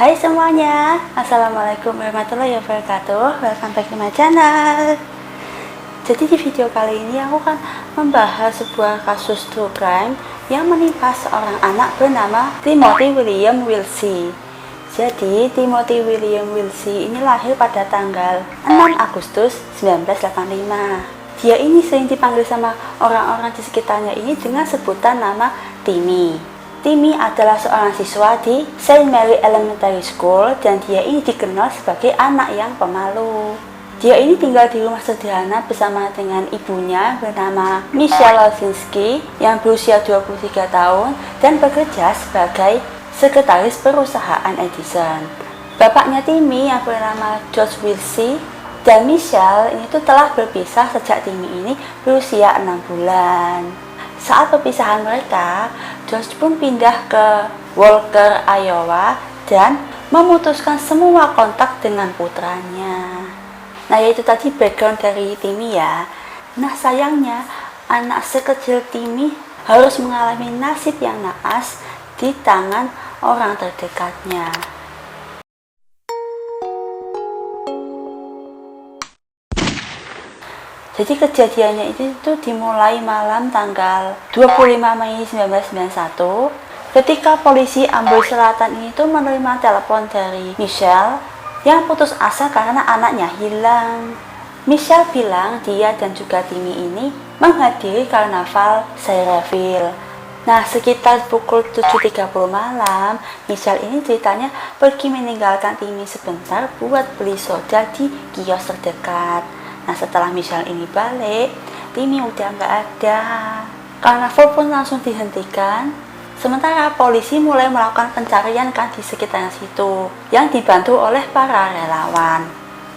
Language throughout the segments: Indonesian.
Hai semuanya, Assalamualaikum warahmatullahi wabarakatuh. Welcome back to my channel. Jadi di video kali ini aku akan membahas sebuah kasus true crime yang menimpa seorang anak bernama Timothy William Wilsey. Jadi Timothy William Wilsey ini lahir pada tanggal 6 Agustus 1985. Dia ini sering dipanggil sama orang-orang di sekitarnya ini dengan sebutan nama Timmy. Timmy adalah seorang siswa di Saint Mary Elementary School dan dia ini dikenal sebagai anak yang pemalu. Dia ini tinggal di rumah sederhana bersama dengan ibunya bernama Michelle Losinski yang berusia 23 tahun dan bekerja sebagai sekretaris perusahaan Edison. Bapaknya Timmy yang bernama George Wilsey dan Michelle ini tuh telah berpisah sejak Timmy ini berusia 6 bulan. Saat perpisahan mereka, George pun pindah ke Walker, Iowa dan memutuskan semua kontak dengan putranya. Nah, yaitu tadi background dari Timmy ya. Nah, sayangnya anak sekecil Timmy harus mengalami nasib yang naas di tangan orang terdekatnya. Jadi kejadiannya itu dimulai malam tanggal 25 Mei 1991 ketika polisi Amboy Selatan ini tuh menerima telepon dari Michelle yang putus asa karena anaknya hilang. Michelle bilang dia dan juga Timmy ini menghadiri karnaval Sayreville. Nah, sekitar pukul 7.30 malam, Michelle ini ceritanya pergi meninggalkan Timmy sebentar buat beli soda di kios terdekat. Nah, setelah Michelle ini balik, Timmy udah nggak ada. Karnaval pun langsung dihentikan. Sementara polisi mulai melakukan pencarian kan di sekitar situ, yang dibantu oleh para relawan.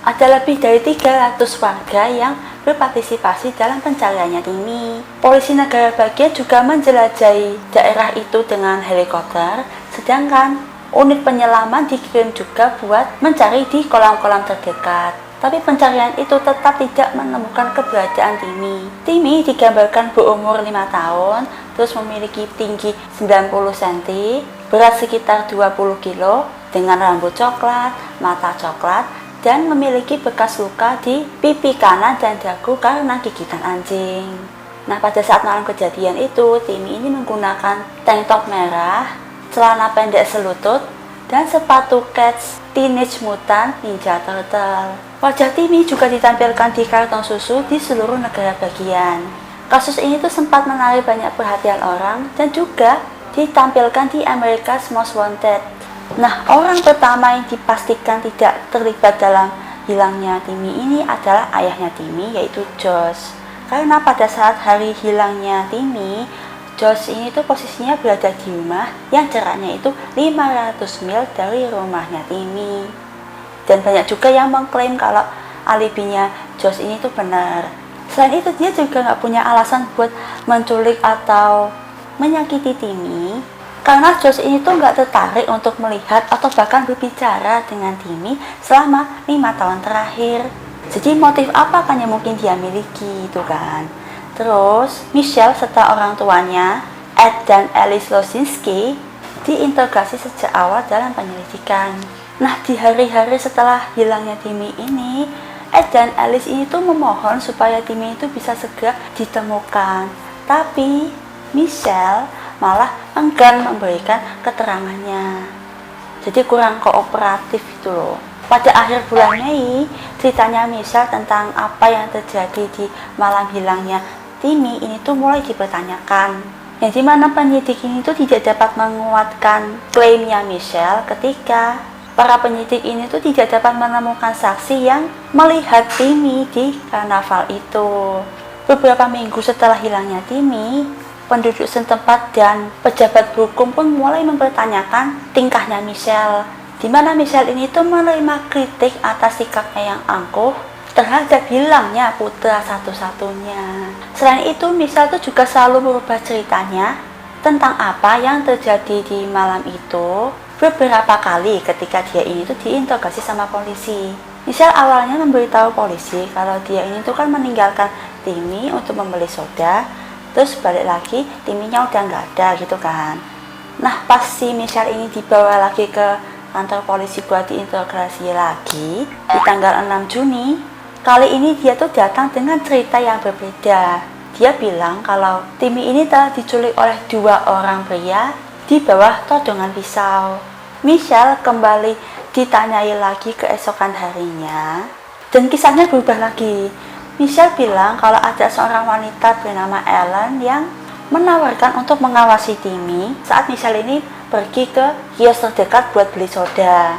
Ada lebih dari 300 warga yang berpartisipasi dalam pencariannya Timmy. Polisi negara bagian juga menjelajahi daerah itu dengan helikopter, sedangkan unit penyelaman dikirim juga buat mencari di kolam-kolam terdekat. Tapi pencarian itu tetap tidak menemukan keberadaan Timmy. Timmy digambarkan berumur 5 tahun, terus memiliki tinggi 90 cm, berat sekitar 20 kg, dengan rambut coklat, mata coklat, dan memiliki bekas luka di pipi kanan dan dagu karena gigitan anjing. Nah, pada saat malam kejadian itu, Timmy ini menggunakan tank top merah, celana pendek selutut, dan sepatu kets Teenage Mutant Ninja Turtle. Wajah Timmy juga ditampilkan di karton susu di seluruh negara bagian. Kasus ini tuh sempat menarik banyak perhatian orang dan juga ditampilkan di America's Most Wanted. Nah, orang pertama yang dipastikan tidak terlibat dalam hilangnya Timmy ini adalah ayahnya Timmy, yaitu Josh. Karena pada saat hari hilangnya Timmy, Josh ini tuh posisinya berada di rumah yang jaraknya itu 500 mil dari rumahnya Timmy. Dan banyak juga yang mengklaim kalau alibinya Josh ini tuh benar. Selain itu, dia juga nggak punya alasan buat menculik atau menyakiti Timmy, karena Josh ini tuh nggak tertarik untuk melihat atau bahkan berbicara dengan Timmy selama 5 tahun terakhir. Jadi motif apa kan yang mungkin dia miliki itu kan. Terus Michelle serta orang tuanya, Ed dan Alice Losinski, diinterogasi sejak awal dalam penyelidikan. Nah, di hari-hari setelah hilangnya Timmy ini, Ed dan Alice ini tuh memohon supaya Timmy itu bisa segera ditemukan. Tapi Michelle malah enggan memberikan keterangannya. Jadi kurang kooperatif itu loh. Pada akhir bulan Mei, ceritanya Michelle tentang apa yang terjadi di malam hilangnya Timmy ini tuh mulai dipertanyakan. Yang dimana penyidik ini tuh tidak dapat menguatkan klaimnya Michelle ketika para penyidik ini tuh tidak dapat menemukan saksi yang melihat Timmy di karnaval itu. Beberapa minggu setelah hilangnya Timmy, penduduk setempat dan pejabat hukum pun mulai mempertanyakan tingkahnya Michelle. Di mana Michelle ini tuh menerima kritik atas sikapnya yang angkuh terhadap hilangnya putra satu-satunya. Selain itu, Michelle tuh juga selalu berubah ceritanya tentang apa yang terjadi di malam itu beberapa kali ketika dia ini tuh diinterogasi sama polisi. Michelle awalnya memberitahu polisi kalau dia ini tuh kan meninggalkan Timmy untuk membeli soda, terus balik lagi Timmy-nya udah nggak ada gitu kan. Nah, pas si Michelle ini dibawa lagi ke kantor polisi buat diinterogasi lagi di tanggal 6 Juni. Kali ini dia tuh datang dengan cerita yang berbeda. Dia bilang kalau Timmy ini telah diculik oleh 2 orang pria di bawah todongan pisau. Michelle kembali ditanyai lagi keesokan harinya dan kisahnya berubah lagi. Michelle bilang kalau ada seorang wanita bernama Ellen yang menawarkan untuk mengawasi Timmy saat Michelle ini pergi ke kios terdekat buat beli soda.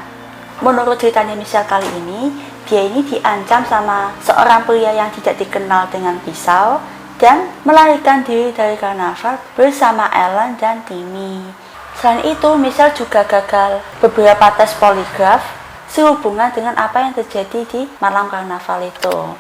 Menurut ceritanya Michelle kali ini, dia ini diancam sama seorang pria yang tidak dikenal dengan pisau dan melarikan diri dari karnaval bersama Ellen dan Timmy. Selain itu, Michelle juga gagal beberapa tes poligraf sehubungan dengan apa yang terjadi di malam karnaval itu.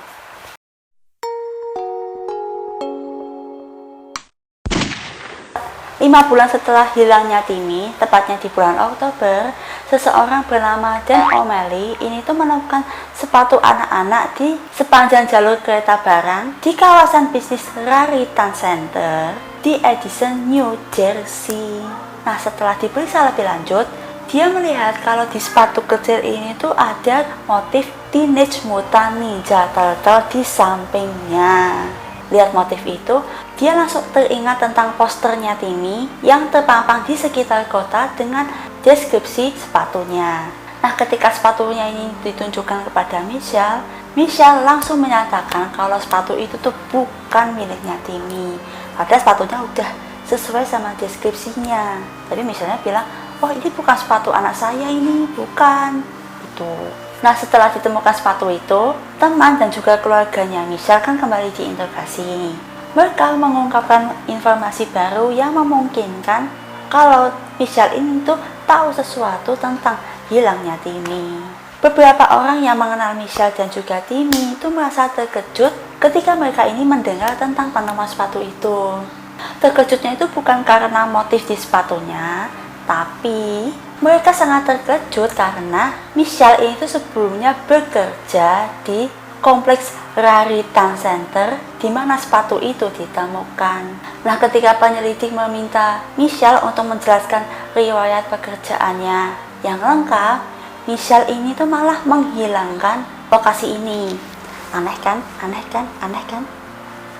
5 bulan setelah hilangnya Timmy, tepatnya di bulan Oktober, seseorang bernama Dan O'Malley ini tuh menemukan sepatu anak-anak di sepanjang jalur kereta barang di kawasan bisnis Raritan Center di Edison, New Jersey. Nah, setelah diperiksa lebih lanjut, dia melihat kalau di sepatu kecil ini tuh ada motif Teenage Mutant Ninja Turtle di sampingnya. Lihat motif itu, dia langsung teringat tentang posternya Timmy yang terpampang di sekitar kota dengan deskripsi sepatunya. Nah, ketika sepatunya ini ditunjukkan kepada Michelle, Michelle langsung menyatakan kalau sepatu itu tuh bukan miliknya Timmy. Padahal sepatunya udah sesuai sama deskripsinya. Tapi Michelle bilang, oh ini bukan sepatu anak saya ini, bukan. Itu. Nah, setelah ditemukan sepatu itu, teman dan juga keluarganya Michelle kan kembali diinterogasi. Mereka mengungkapkan informasi baru yang memungkinkan kalau Michelle ini tuh tahu sesuatu tentang hilangnya Timmy. Beberapa orang yang mengenal Michelle dan juga Timmy itu merasa terkejut ketika mereka ini mendengar tentang penemuan sepatu itu. Terkejutnya itu bukan karena motif di sepatunya, tapi mereka sangat terkejut karena Michelle ini tuh sebelumnya bekerja di kompleks Raritan Center di mana sepatu itu ditemukan. Nah, ketika penyelidik meminta Michelle untuk menjelaskan riwayat pekerjaannya yang lengkap, Michelle ini tuh malah menghilangkan lokasi ini. Aneh kan? Aneh kan? Aneh kan?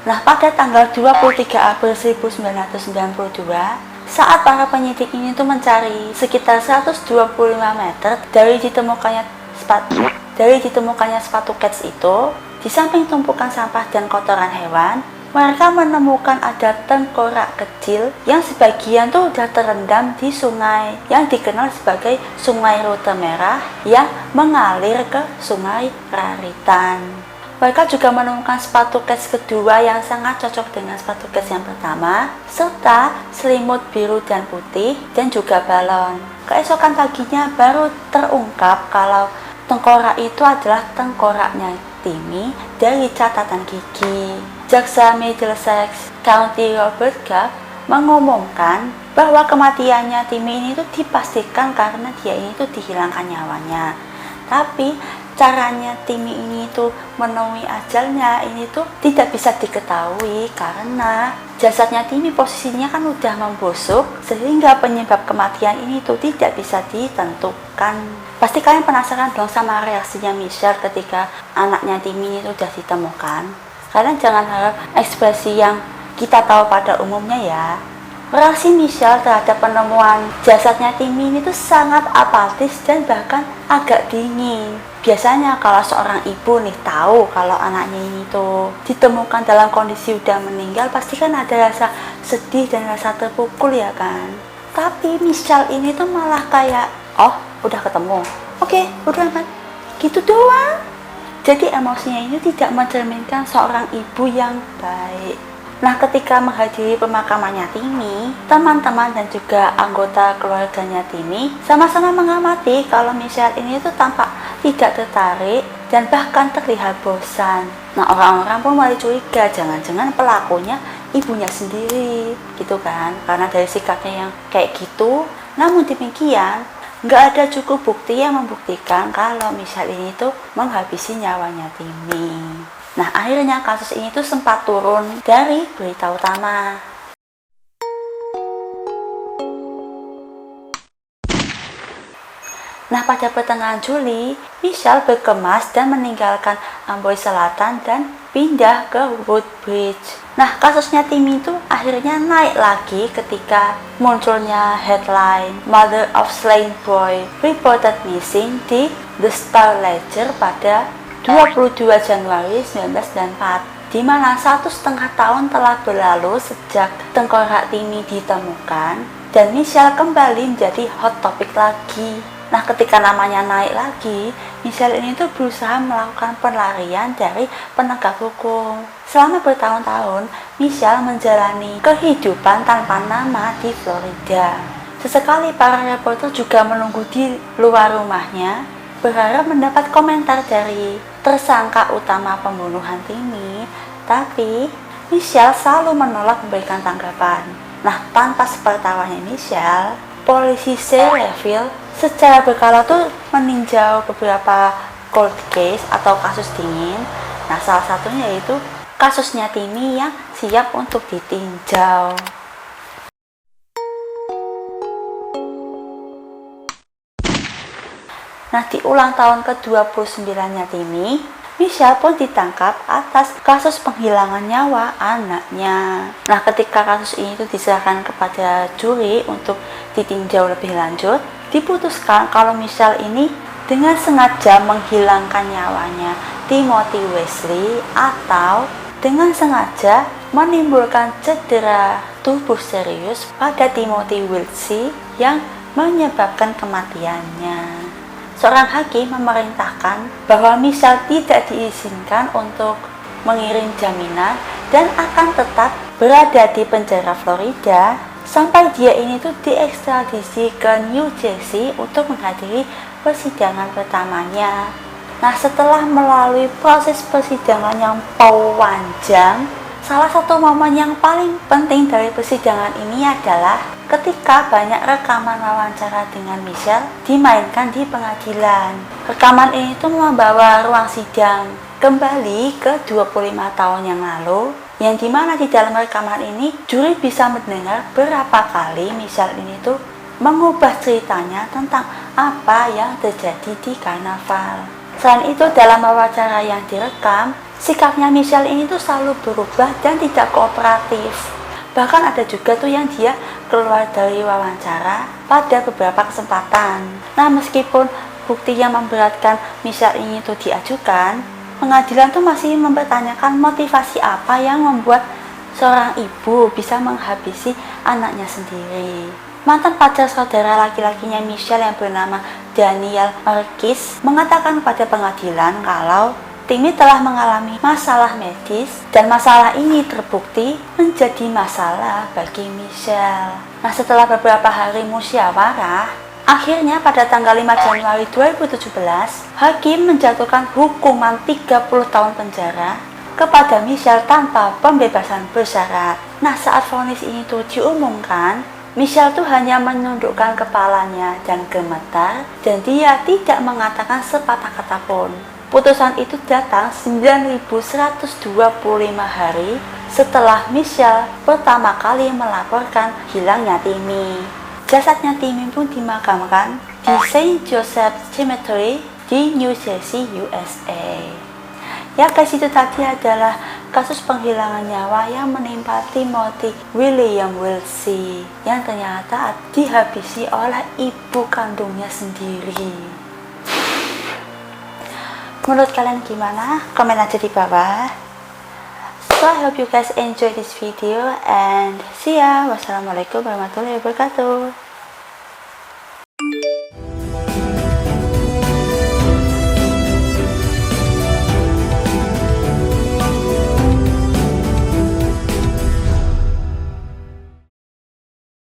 Nah, pada tanggal 23 April 1992, saat para penyidik ini tuh mencari sekitar 125 meter dari ditemukannya sepatu kets itu, di samping tumpukan sampah dan kotoran hewan, mereka menemukan ada tengkorak kecil yang sebagian tuh udah terendam di sungai yang dikenal sebagai Sungai Rute Merah yang mengalir ke Sungai Raritan. Mereka juga menemukan sepatu kets kedua yang sangat cocok dengan sepatu kets yang pertama, serta selimut biru dan putih, dan juga balon. Keesokan paginya baru terungkap kalau tengkorak itu adalah tengkoraknya Timmy dari catatan gigi. Jaksa Middlesex County Robert Gap mengumumkan bahwa kematiannya Timmy ini tuh dipastikan karena dia ini tuh dihilangkan nyawanya. Tapi caranya Timmy ini tuh menemui ajalnya ini tuh tidak bisa diketahui karena jasadnya Timmy posisinya kan udah membusuk sehingga penyebab kematian ini tuh tidak bisa ditentukan. Pasti kalian penasaran dong sama reaksinya Michelle ketika anaknya Timmy itu udah ditemukan. Kalian jangan harap ekspresi yang kita tahu pada umumnya ya. Reaksi Michelle terhadap penemuan jasadnya Timmy ini tuh sangat apatis dan bahkan agak dingin. Biasanya kalau seorang ibu nih tahu kalau anaknya ini tuh ditemukan dalam kondisi udah meninggal, pasti kan ada rasa sedih dan rasa terpukul ya kan. Tapi Michelle ini tuh malah kayak, oh udah ketemu, oke udah aman, gitu doang. Jadi emosinya ini tidak mencerminkan seorang ibu yang baik. Nah, ketika menghadiri pemakamannya Timmy, teman-teman dan juga anggota keluarganya Timmy sama-sama mengamati kalau Michelle ini tuh tampak tidak tertarik dan bahkan terlihat bosan. Nah, orang-orang pun mulai curiga, jangan-jangan pelakunya ibunya sendiri, gitu kan? Karena dari sikapnya yang kayak gitu. Namun demikian, nggak ada cukup bukti yang membuktikan kalau Michelle ini tuh menghabisi nyawanya Timmy. Nah, akhirnya kasus ini tuh sempat turun dari berita utama. Nah, pada pertengahan Juli, Michelle berkemas dan meninggalkan Amboy Selatan dan pindah ke Woodbridge. Nah, kasusnya Timmy itu akhirnya naik lagi ketika munculnya headline Mother of Slain Boy reported missing di The Star Ledger pada 22 Januari 1994, di mana 1,5 tahun telah berlalu sejak tengkorak Timmy ditemukan dan Michelle kembali menjadi hot topic lagi. Nah, ketika namanya naik lagi, Michelle ini tuh berusaha melakukan pelarian dari penegak hukum. Selama bertahun-tahun, Michelle menjalani kehidupan tanpa nama di Florida. Sesekali para reporter juga menunggu di luar rumahnya, berharap mendapat komentar dari tersangka utama pembunuhan Timmy, tapi Michelle selalu menolak memberikan tanggapan. Nah, tanpa sepengetahuannya Michelle, polisi Shelbyville secara berkala tuh meninjau beberapa cold case atau kasus dingin. Nah, salah satunya yaitu kasusnya Timmy yang siap untuk ditinjau. Nah, di ulang tahun ke-29-nya Timmy, Michelle pun ditangkap atas kasus penghilangan nyawa anaknya. Nah, ketika kasus ini tuh diserahkan kepada juri untuk ditinjau lebih lanjut, diputuskan kalau Michelle ini dengan sengaja menghilangkan nyawanya Timothy Wesley atau dengan sengaja menimbulkan cedera tubuh serius pada Timothy Wesley yang menyebabkan kematiannya. Seorang hakim memerintahkan bahwa Michelle tidak diizinkan untuk mengirim jaminan dan akan tetap berada di penjara Florida sampai dia ini tuh diekstradisi ke New Jersey untuk menghadiri persidangan pertamanya. Nah, setelah melalui proses persidangan yang panjang, salah satu momen yang paling penting dari persidangan ini adalah ketika banyak rekaman wawancara dengan Michelle dimainkan di pengadilan. Rekaman ini tuh membawa ruang sidang kembali ke 25 tahun yang lalu, yang dimana di dalam rekaman ini juri bisa mendengar berapa kali Michelle ini tuh mengubah ceritanya tentang apa yang terjadi di karnaval. Selain itu, dalam wawancara yang direkam, sikapnya Michelle ini tuh selalu berubah dan tidak kooperatif. Bahkan ada juga tuh yang dia keluar dari wawancara pada beberapa kesempatan. Nah, meskipun bukti yang memberatkan Michelle ini tuh diajukan, pengadilan tuh masih mempertanyakan motivasi apa yang membuat seorang ibu bisa menghabisi anaknya sendiri. Mantan pacar saudara laki-lakinya Michelle yang bernama Daniel Marquis mengatakan pada pengadilan kalau Timmy telah mengalami masalah medis dan masalah ini terbukti menjadi masalah bagi Michelle. Nah, setelah beberapa hari musyawarah, akhirnya pada tanggal 5 Januari 2017, hakim menjatuhkan hukuman 30 tahun penjara kepada Michelle tanpa pembebasan bersyarat. Nah, saat vonis ini tuh diumumkan, Michelle tuh hanya menundukkan kepalanya dan gemetar, dan dia tidak mengatakan sepatah kata pun. Putusan itu datang 9.125 hari setelah Michelle pertama kali melaporkan hilangnya Timmy. Jasadnya Timmy pun dimakamkan di Saint Joseph Cemetery di New Jersey, USA. Ya guys, itu tadi adalah kasus penghilangan nyawa yang menimpa Timothy William Wesley yang ternyata dihabisi oleh ibu kandungnya sendiri. Menurut kalian gimana? Komen aja di bawah. So I hope you guys enjoy this video and see ya. Wassalamualaikum warahmatullahi wabarakatuh.